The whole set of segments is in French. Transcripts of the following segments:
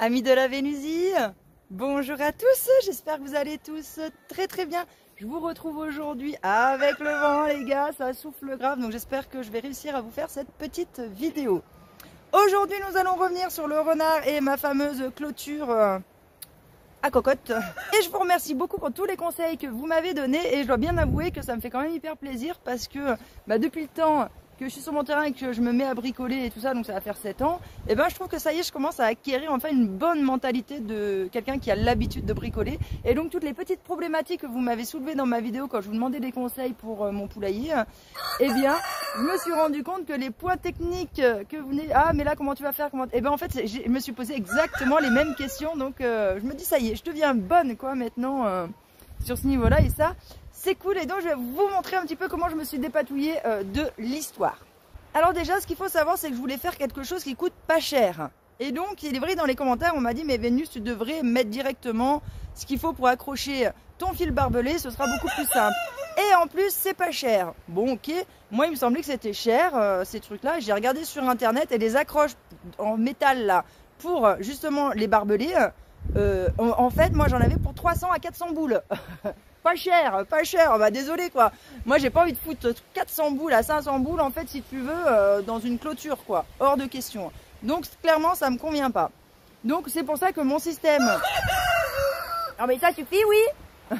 Amis de la Vénusie, bonjour à tous, j'espère que vous allez tous très bien. Je vous retrouve aujourd'hui avec le vent les gars, ça souffle grave, donc j'espère que je vais réussir à vous faire cette petite vidéo. Aujourd'hui nous allons revenir sur le renard et ma fameuse clôture à cocotte. Et je vous remercie beaucoup pour tous les conseils que vous m'avez donnés et je dois bien avouer que ça me fait quand même hyper plaisir parce que depuis le temps que je suis sur mon terrain et que je me mets à bricoler et tout ça, donc ça va faire 7 ans, et je trouve que ça y est, je commence à acquérir enfin une bonne mentalité de quelqu'un qui a l'habitude de bricoler. Et donc toutes les petites problématiques que vous m'avez soulevées dans ma vidéo quand je vous demandais des conseils pour mon poulailler, je me suis rendu compte que les points techniques que vous venez, ah mais là comment tu vas faire, comment... en fait je me suis posé exactement les mêmes questions, donc je me dis ça y est, je deviens bonne quoi maintenant sur ce niveau là, et ça c'est cool. Et donc je vais vous montrer un petit peu comment je me suis dépatouillée de l'histoire. Alors déjà, ce qu'il faut savoir, c'est que je voulais faire quelque chose qui coûte pas cher. Et donc il est vrai, dans les commentaires on m'a dit mais Vénus, tu devrais mettre directement ce qu'il faut pour accrocher ton fil barbelé, ce sera beaucoup plus simple. Et en plus c'est pas cher. Bon ok, moi il me semblait que c'était cher ces trucs là. J'ai regardé sur internet et les accroches en métal là pour justement les barbelés, en fait moi j'en avais pour 300 à 400 boules. Pas cher, pas cher, désolé quoi. Moi j'ai pas envie de foutre 400 boules à 500 boules en fait si tu veux dans une clôture quoi, hors de question. Donc clairement ça me convient pas. Donc c'est pour ça que mon système... Ah mais ça suffit oui.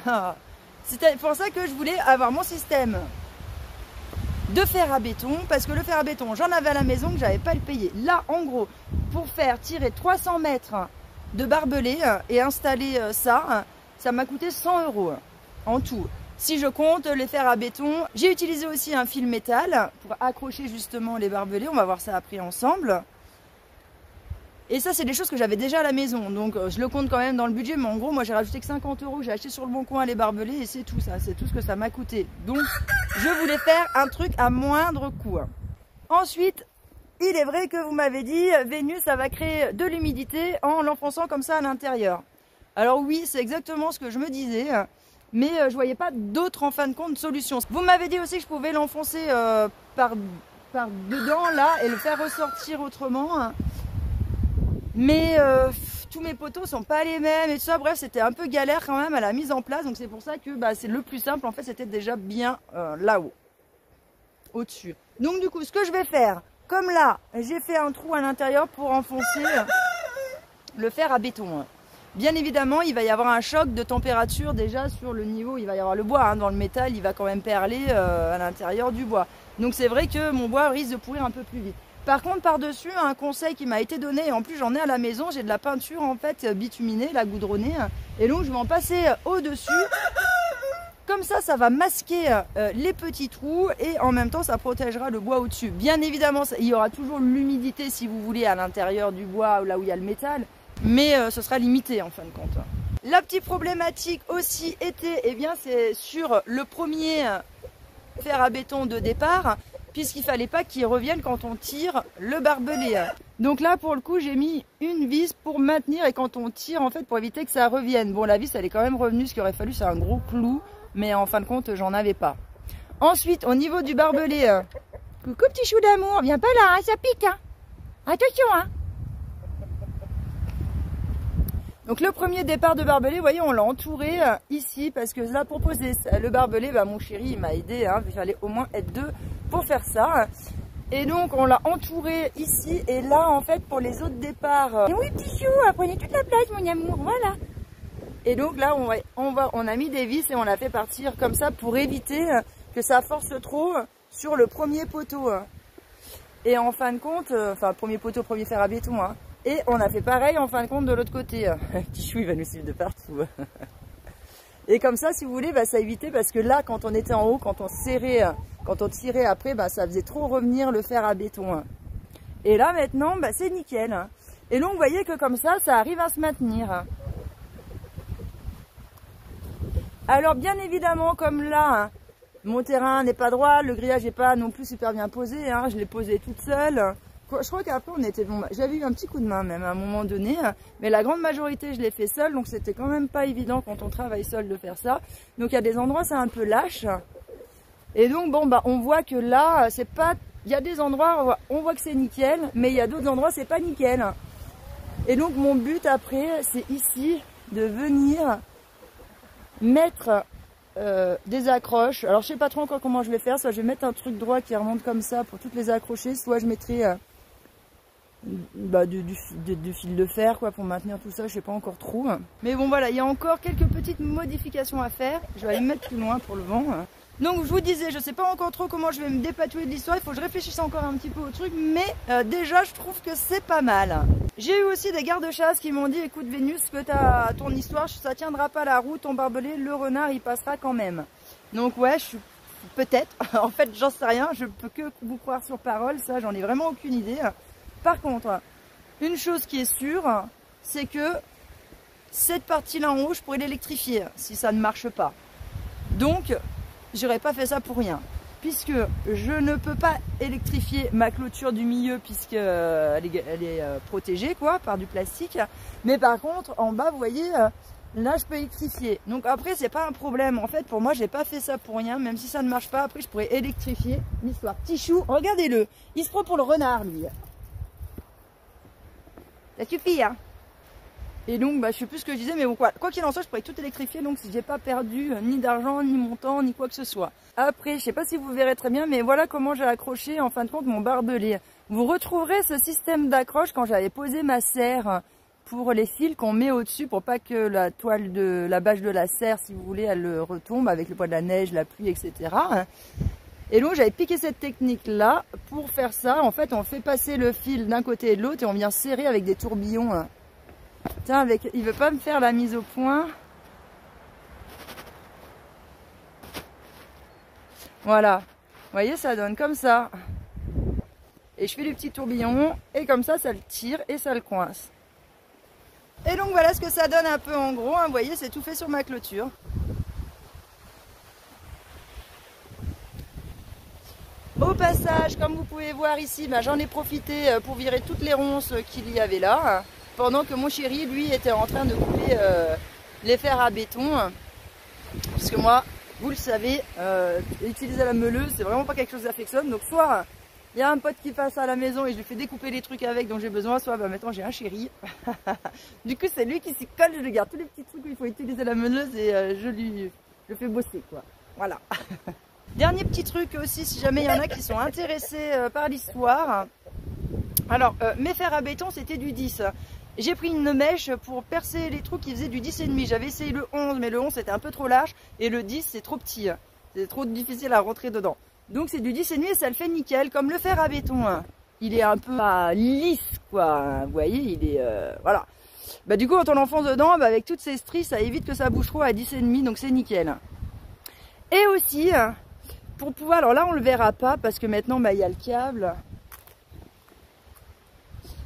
C'est pour ça que je voulais avoir mon système de fer à béton, parce que le fer à béton j'en avais à la maison que j'avais pas le payer. Là en gros pour faire tirer 300 mètres de barbelé et installer ça m'a coûté 100 € en tout. Si je compte les fers à béton, j'ai utilisé aussi un fil métal pour accrocher justement les barbelés. On va voir ça après ensemble. Et ça, c'est des choses que j'avais déjà à la maison. Donc, je le compte quand même dans le budget. Mais en gros, moi, j'ai rajouté que 50 €. J'ai acheté sur le bon coin les barbelés et c'est tout ça. C'est tout ce que ça m'a coûté. Donc, je voulais faire un truc à moindre coût. Ensuite, il est vrai que vous m'avez dit, Vénus, ça va créer de l'humidité en l'enfonçant comme ça à l'intérieur. Alors oui, c'est exactement ce que je me disais. Mais je voyais pas d'autre en fin de compte solution. Vous m'avez dit aussi que je pouvais l'enfoncer par dedans là et le faire ressortir autrement. Mais tous mes poteaux sont pas les mêmes et tout ça. Bref, c'était un peu galère quand même à la mise en place. Donc c'est pour ça que c'est le plus simple. En fait, c'était déjà bien là-haut, au-dessus. Donc du coup, ce que je vais faire, comme là, j'ai fait un trou à l'intérieur pour enfoncer le fer à béton. Bien évidemment, il va y avoir un choc de température déjà sur le niveau. Il va y avoir le bois dans le métal, il va quand même perler à l'intérieur du bois. Donc c'est vrai que mon bois risque de pourrir un peu plus vite. Par contre, par-dessus, un conseil qui m'a été donné, et en plus j'en ai à la maison, j'ai de la peinture en fait bituminée, la goudronnée. Et donc je vais en passer au-dessus. Comme ça, ça va masquer les petits trous et en même temps ça protégera le bois au-dessus. Bien évidemment, il y aura toujours l'humidité si vous voulez à l'intérieur du bois, là où il y a le métal. Mais ce sera limité en fin de compte. La petite problématique aussi était, c'est sur le premier fer à béton de départ, puisqu'il fallait pas qu'il revienne quand on tire le barbelé. Donc là pour le coup j'ai mis une vis pour maintenir et quand on tire en fait pour éviter que ça revienne. Bon, la vis elle est quand même revenue, ce qu'il aurait fallu c'est un gros clou, mais en fin de compte j'en avais pas. Ensuite au niveau du barbelé, coucou petit chou d'amour, viens pas là, hein, ça pique hein. Attention hein. Donc le premier départ de barbelé, vous voyez, on l'a entouré ici parce que là pour poser le barbelé, mon chéri il m'a aidé, hein, il fallait au moins être deux pour faire ça. Et donc on l'a entouré ici et là en fait pour les autres départs. Et oui petit chou, prenez toute la place mon amour, voilà. Et donc là on a mis des vis et on l'a fait partir comme ça pour éviter que ça force trop sur le premier poteau. Et en fin de compte, premier poteau, premier fer à béton. Hein. Et on a fait pareil en fin de compte de l'autre côté. Petit chou il va nous suivre de partout. Et comme ça si vous voulez ça évitait parce que là quand on était en haut, quand on tirait après ça faisait trop revenir le fer à béton. Et là maintenant c'est nickel. Et donc vous voyez que comme ça arrive à se maintenir. Alors bien évidemment comme là mon terrain n'est pas droit, le grillage n'est pas non plus super bien posé, hein, je l'ai posé toute seule. Je crois qu'après on était bon, j'avais eu un petit coup de main même à un moment donné, mais la grande majorité je l'ai fait seule, donc c'était quand même pas évident quand on travaille seul de faire ça. Donc il y a des endroits c'est un peu lâche. Et donc on voit que là c'est pas, il y a des endroits on voit que c'est nickel, mais il y a d'autres endroits c'est pas nickel. Et donc mon but après, c'est ici de venir mettre des accroches. Alors je sais pas trop encore comment je vais faire, soit je vais mettre un truc droit qui remonte comme ça pour toutes les accrocher, soit je mettrai du fil de fer quoi pour maintenir tout ça, je sais pas encore trop. Mais bon voilà, il y a encore quelques petites modifications à faire. Je vais aller me mettre plus loin pour le vent. Donc je vous disais, je sais pas encore trop comment je vais me dépatouiller de l'histoire, il faut que je réfléchisse encore un petit peu au truc, mais déjà je trouve que c'est pas mal. J'ai eu aussi des gardes-chasse qui m'ont dit, écoute Vénus, que t'as ton histoire, ça tiendra pas la route, ton barbelé, le renard il passera quand même. Donc ouais, je suis peut-être, en fait j'en sais rien, je peux que vous croire sur parole, ça j'en ai vraiment aucune idée. Par contre, une chose qui est sûre, c'est que cette partie-là en haut, je pourrais l'électrifier si ça ne marche pas. Donc, j'aurais pas fait ça pour rien. Puisque je ne peux pas électrifier ma clôture du milieu puisque elle est protégée quoi, par du plastique. Mais par contre, en bas, vous voyez, là, je peux électrifier. Donc après, c'est pas un problème. En fait, pour moi, j'ai pas fait ça pour rien. Même si ça ne marche pas, après, je pourrais électrifier l'histoire. Petit chou, regardez-le. Il se prend pour le renard, lui. Ça suffit, hein. Et donc, bah, je sais plus ce que je disais, mais bon, quoi qu'il en soit, je pourrais tout électrifier, donc si j'ai pas perdu ni d'argent, ni mon temps, ni quoi que ce soit. Après, je sais pas si vous verrez très bien, mais voilà comment j'ai accroché, en fin de compte, mon barbelé. Vous retrouverez ce système d'accroche quand j'avais posé ma serre pour les fils qu'on met au-dessus pour pas que la toile de la bâche de la serre, si vous voulez, elle retombe avec le poids de la neige, la pluie, etc. Et donc, j'avais piqué cette technique-là pour faire ça. En fait, on fait passer le fil d'un côté et de l'autre et on vient serrer avec des tourbillons. Tiens, il veut pas me faire la mise au point. Voilà. Vous voyez, ça donne comme ça. Et je fais les petits tourbillons. Et comme ça, ça le tire et ça le coince. Et donc, voilà ce que ça donne un peu en gros. Hein. Vous voyez, c'est tout fait sur ma clôture. Au passage, comme vous pouvez voir ici, bah, j'en ai profité pour virer toutes les ronces qu'il y avait là. Pendant que mon chéri, lui, était en train de couper les fers à béton. Parce que moi, vous le savez, utiliser la meuleuse, c'est vraiment pas quelque chose que j'affectionne. Donc soit il y a un pote qui passe à la maison et je lui fais découper les trucs avec dont j'ai besoin, soit bah, maintenant j'ai un chéri. Du coup, c'est lui qui s'y colle, je lui garde tous les petits trucs où il faut utiliser la meuleuse et je le fais bosser, quoi. Voilà. Dernier petit truc aussi, si jamais il y en a qui sont intéressés par l'histoire. Alors, mes fers à béton, c'était du 10. J'ai pris une mèche pour percer les trous qui faisaient du 10,5. J'avais essayé le 11, mais le 11 c'était un peu trop large. Et le 10 c'est trop petit. C'est trop difficile à rentrer dedans. Donc c'est du 10,5 et ça le fait nickel. Comme le fer à béton, hein. Il est un peu lisse, quoi. Vous voyez, il est... voilà. Bah, du coup, quand on l'enfonce dedans, bah, avec toutes ces stries, ça évite que ça bouge trop à 10,5. Donc c'est nickel. Et aussi, pour pouvoir... Alors là, on le verra pas parce que maintenant, bah, il y a le câble.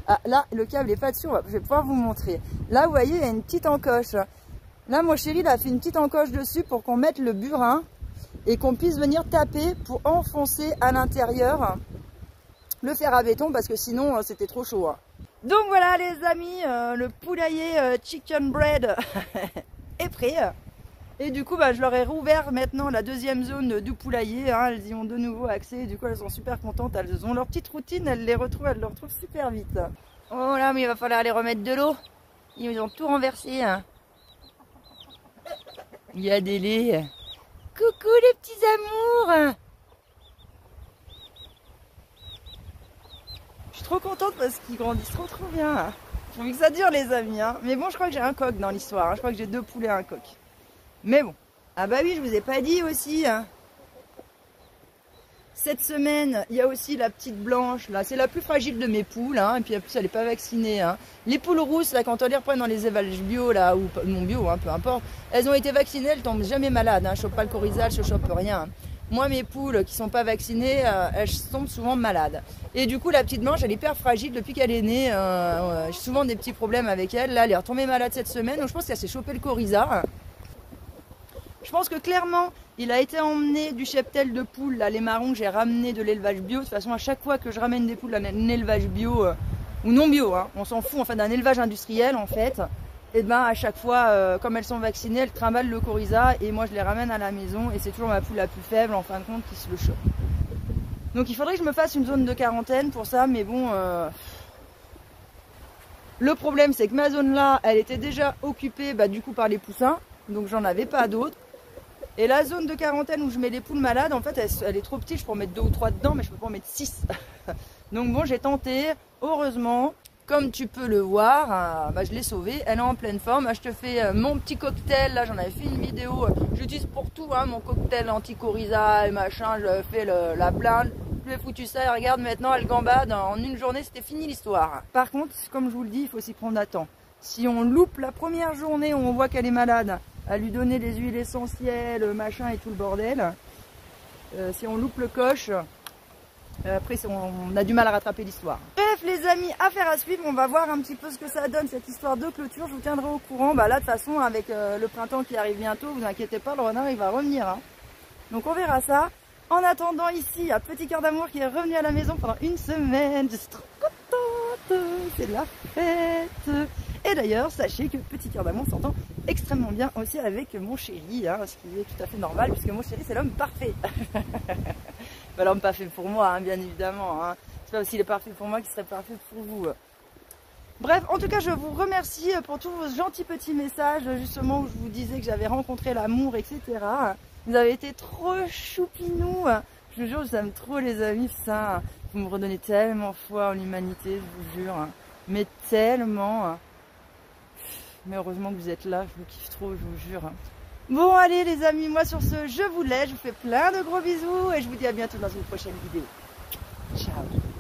Ah, là, le câble est pas dessus, je vais pouvoir vous montrer. Là, vous voyez, il y a une petite encoche. Là, mon chéri, il a fait une petite encoche dessus pour qu'on mette le burin et qu'on puisse venir taper pour enfoncer à l'intérieur le fer à béton parce que sinon, c'était trop chaud. Hein. Donc voilà, les amis, le poulailler chicken bread est prêt. Et du coup, bah, je leur ai rouvert maintenant la deuxième zone du poulailler. Hein. Elles y ont de nouveau accès. Et du coup, elles sont super contentes. Elles ont leur petite routine. Elles le retrouvent super vite. Oh là, mais il va falloir aller remettre de l'eau. Ils ont tout renversé. Hein. Il y a des laits. Coucou les petits amours. Je suis trop contente parce qu'ils grandissent trop bien. J'ai envie que ça dure, les amis. Hein. Mais bon, je crois que j'ai un coq dans l'histoire. Hein. Je crois que j'ai 2 poulets et un coq. Mais bon, ah bah oui, je vous ai pas dit aussi, hein. Cette semaine, il y a aussi la petite blanche, là, c'est la plus fragile de mes poules, hein, et puis en plus elle n'est pas vaccinée. Hein. Les poules rousses, là, quand on les reprend dans les élevages bio, là, ou non bio, hein, peu importe, elles ont été vaccinées, elles tombent jamais malades, hein, je chope pas le coryzal, je chope rien. Hein. Moi, mes poules qui sont pas vaccinées, elles tombent souvent malades. Et du coup, la petite blanche, elle est hyper fragile depuis qu'elle est née, j'ai souvent des petits problèmes avec elle, là, elle est retombée malade cette semaine, donc je pense qu'elle s'est chopé le coryza. Je pense que clairement, il a été emmené du cheptel de poules, là, les marrons que j'ai ramenés de l'élevage bio. De toute façon, à chaque fois que je ramène des poules d'un élevage bio, ou non bio, hein, on s'en fout, enfin d'un élevage industriel en fait, et ben à chaque fois, comme elles sont vaccinées, elles trimballent le coryza et moi je les ramène à la maison et c'est toujours ma poule la plus faible en fin de compte qui se le chope. Donc il faudrait que je me fasse une zone de quarantaine pour ça, mais bon... Le problème, c'est que ma zone là, elle était déjà occupée du coup par les poussins, donc j'en avais pas d'autres. Et la zone de quarantaine où je mets les poules malades, en fait, elle est trop petite, je peux en mettre 2 ou 3 dedans, mais je peux pas en mettre 6. Donc bon, j'ai tenté, heureusement, comme tu peux le voir, je l'ai sauvée, elle est en pleine forme. Je te fais mon petit cocktail, là j'en avais fait une vidéo, j'utilise pour tout, mon cocktail anti-coryza et machin, je fais la blinde. Je lui ai foutu ça et regarde maintenant elle gambade, en une journée c'était fini l'histoire. Par contre, comme je vous le dis, il faut s'y prendre à temps. Si on loupe la première journée où on voit qu'elle est malade, à lui donner des huiles essentielles, machin et tout le bordel, si on loupe le coche, après on a du mal à rattraper l'histoire. Bref les amis, affaire à suivre, on va voir un petit peu ce que ça donne cette histoire de clôture, je vous tiendrai au courant. Là de toute façon avec le printemps qui arrive bientôt, vous inquiétez pas, le renard il va revenir. Donc on verra ça. En attendant, ici, il y a Petit Cœur d'Amour qui est revenu à la maison pendant une semaine. Je suis trop contente, c'est la fête. Et d'ailleurs, sachez que Petit Cœur d'Amour s'entend extrêmement bien aussi avec mon chéri, ce qui est tout à fait normal, puisque mon chéri, c'est l'homme parfait. L'homme pas fait pour moi, bien évidemment. C'est pas parce qu'il est parfait pour moi qu'il serait parfait pour vous. Bref, en tout cas, je vous remercie pour tous vos gentils petits messages, justement, où je vous disais que j'avais rencontré l'amour, etc. Vous avez été trop choupinous. Je vous jure, je vous aime trop les amis, ça. Vous me redonnez tellement foi en l'humanité, je vous jure. Mais tellement. Mais heureusement que vous êtes là, je vous kiffe trop, je vous jure. Bon, allez les amis, moi sur ce, je vous laisse. Je vous fais plein de gros bisous et je vous dis à bientôt dans une prochaine vidéo.